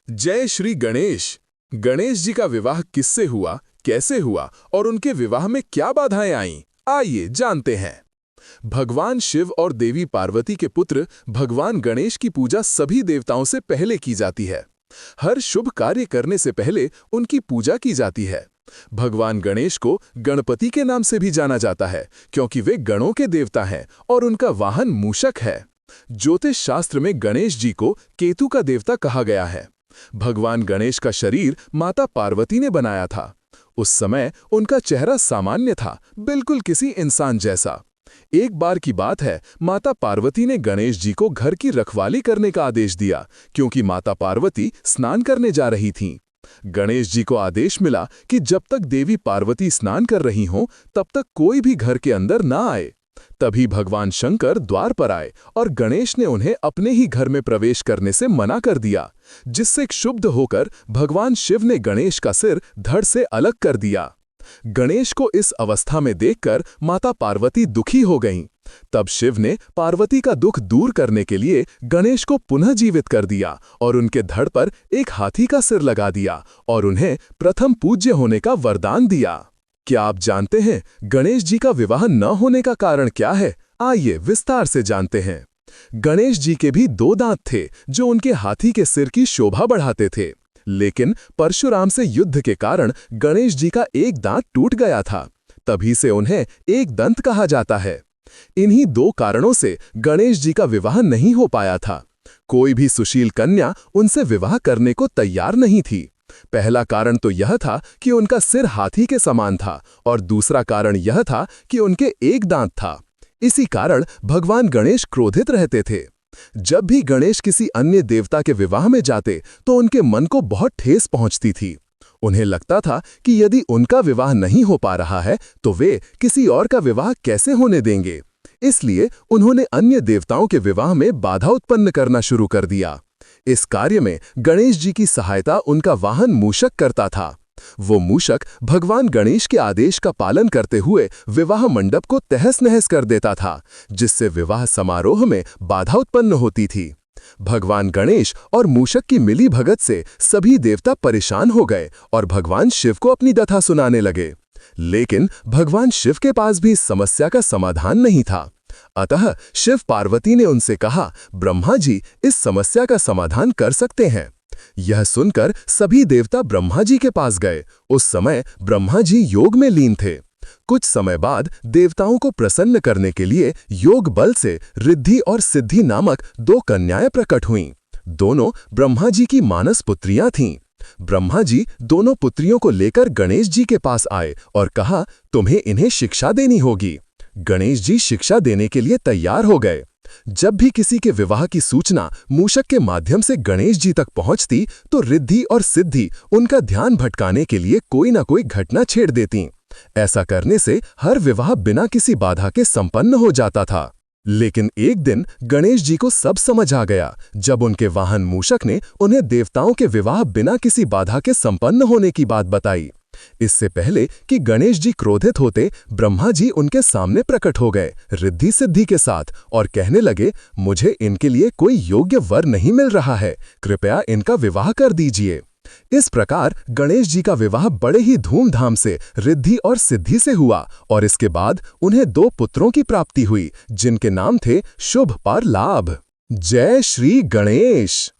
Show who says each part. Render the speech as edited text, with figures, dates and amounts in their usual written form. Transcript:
Speaker 1: जय श्री गणेश। गणेश जी का विवाह किससे हुआ, कैसे हुआ और उनके विवाह में क्या बाधाएं आईं? आइए जानते हैं। भगवान शिव और देवी पार्वती के पुत्र भगवान गणेश की पूजा सभी देवताओं से पहले की जाती है। हर शुभ कार्य करने से पहले उनकी पूजा की जाती है। भगवान गणेश को गणपति के नाम से भी जाना जाता है, क्योंकि वे गणों के देवता हैं और उनका वाहन मूषक है। ज्योतिष शास्त्र में गणेश जी को केतु का देवता कहा गया है। भगवान गणेश का शरीर माता पार्वती ने बनाया था। उस समय उनका चेहरा सामान्य था, बिल्कुल किसी इंसान जैसा। एक बार की बात है, माता पार्वती ने गणेश जी को घर की रखवाली करने का आदेश दिया, क्योंकि माता पार्वती स्नान करने जा रही थीं। गणेश जी को आदेश मिला कि जब तक देवी पार्वती स्नान कर रही हों, तब तक कोई भी घर के अंदर ना आए। तभी भगवान शंकर द्वार पर आए और गणेश ने उन्हें अपने ही घर में प्रवेश करने से मना कर दिया, जिससे क्षुब्ध होकर भगवान शिव ने गणेश का सिर धड़ से अलग कर दिया। गणेश को इस अवस्था में देखकर माता पार्वती दुखी हो गईं। तब शिव ने पार्वती का दुख दूर करने के लिए गणेश को पुनः जीवित कर दिया और उनके धड़ पर एक हाथी का सिर लगा दिया और उन्हें प्रथम पूज्य होने का वरदान दिया। क्या आप जानते हैं गणेश जी का विवाह न होने का कारण क्या है? आइए विस्तार से जानते हैं। गणेश जी के भी 2 दांत थे, जो उनके हाथी के सिर की शोभा बढ़ाते थे। लेकिन परशुराम से युद्ध के कारण गणेश जी का एक दांत टूट गया था। तभी से उन्हें एक दंत कहा जाता है। इन्हीं 2 कारणों से गणेश जी का विवाह नहीं हो पाया था। कोई भी सुशील कन्या उनसे विवाह करने को तैयार नहीं थी। पहला कारण तो यह था कि उनका सिर हाथी के समान था और दूसरा कारण यह था कि उनके एक दांत था। इसी कारण भगवान गणेश क्रोधित रहते थे। जब भी गणेश किसी अन्य देवता के विवाह में जाते तो उनके मन को बहुत ठेस पहुंचती थी। उन्हें लगता था कि यदि उनका विवाह नहीं हो पा रहा है तो वे किसी और का विवाह कैसे होने देंगे। इसलिए उन्होंने अन्य देवताओं के विवाह में बाधा उत्पन्न करना शुरू कर दिया। इस कार्य में गणेश जी की सहायता उनका वाहन मूषक करता था। वो मूषक भगवान गणेश के आदेश का पालन करते हुए विवाह मंडप को तहस-नहस कर देता था, जिससे विवाह समारोह में बाधा उत्पन्न होती थी। भगवान गणेश और मूषक की मिली भगत से सभी देवता परेशान हो गए और भगवान शिव को अपनी कथा सुनाने लगे। लेकिन भगवान शिव के पास भी इस समस्या का समाधान नहीं था। अतः शिव पार्वती ने उनसे कहा, ब्रह्मा जी इस समस्या का समाधान कर सकते हैं। यह सुनकर सभी देवता ब्रह्मा जी के पास गए। उस समय ब्रह्मा जी योग में लीन थे। कुछ समय बाद देवताओं को प्रसन्न करने के लिए योग बल से रिद्धि और सिद्धि नामक 2 कन्याएं प्रकट हुईं। दोनों ब्रह्मा जी की मानस पुत्रियां थीं। ब्रह्मा जी दोनों पुत्रियों को लेकर गणेश जी के पास आए और कहा, तुम्हें इन्हें शिक्षा देनी होगी। गणेश जी शिक्षा देने के लिए तैयार हो गए। जब भी किसी के विवाह की सूचना मूषक के माध्यम से गणेश जी तक पहुंचती तो रिद्धि और सिद्धि उनका ध्यान भटकाने के लिए कोई ना कोई घटना छेड़ देतीं। ऐसा करने से हर विवाह बिना किसी बाधा के संपन्न हो जाता था। लेकिन एक दिन गणेश जी को सब समझ आ गया, जब उनके वाहन मूषक ने उन्हें देवताओं के विवाह बिना किसी बाधा के संपन्न होने की बात बताई। इससे पहले कि गणेश जी क्रोधित होते, ब्रह्मा जी उनके सामने प्रकट हो गए रिद्धि सिद्धि के साथ और कहने लगे, मुझे इनके लिए कोई योग्य वर नहीं मिल रहा है, कृपया इनका विवाह कर दीजिए। इस प्रकार गणेश जी का विवाह बड़े ही धूमधाम से रिद्धि और सिद्धि से हुआ और इसके बाद उन्हें 2 पुत्रों की प्राप्ति हुई, जिनके नाम थे शुभ और लाभ। जय श्री गणेश।